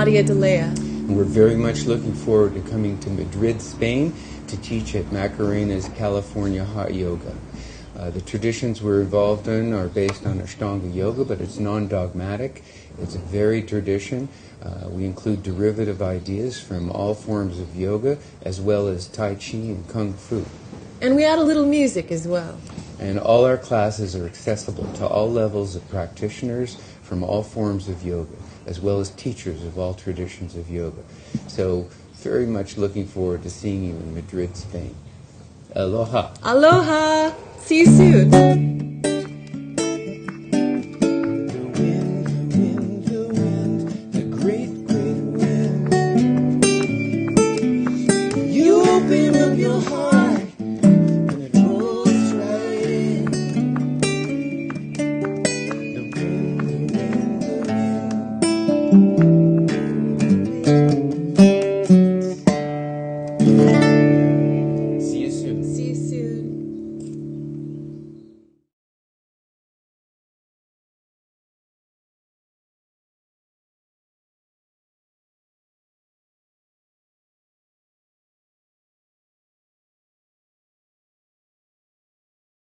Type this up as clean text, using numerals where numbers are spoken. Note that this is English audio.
Nadia DeLea. And we're very much looking forward to coming to Madrid, Spain, to teach at Macarena's California Hot Yoga. The traditions we're involved in are based on Ashtanga Yoga, but it's non-dogmatic. It's a varied tradition. We include derivative ideas from all forms of yoga, as well as Tai Chi and Kung Fu. And we add a little music as well. And all our classes are accessible to all levels of practitioners from all forms of yoga, as well as teachers of all traditions of yoga. So, very much looking forward to seeing you in Madrid, Spain. Aloha. Aloha! See you soon.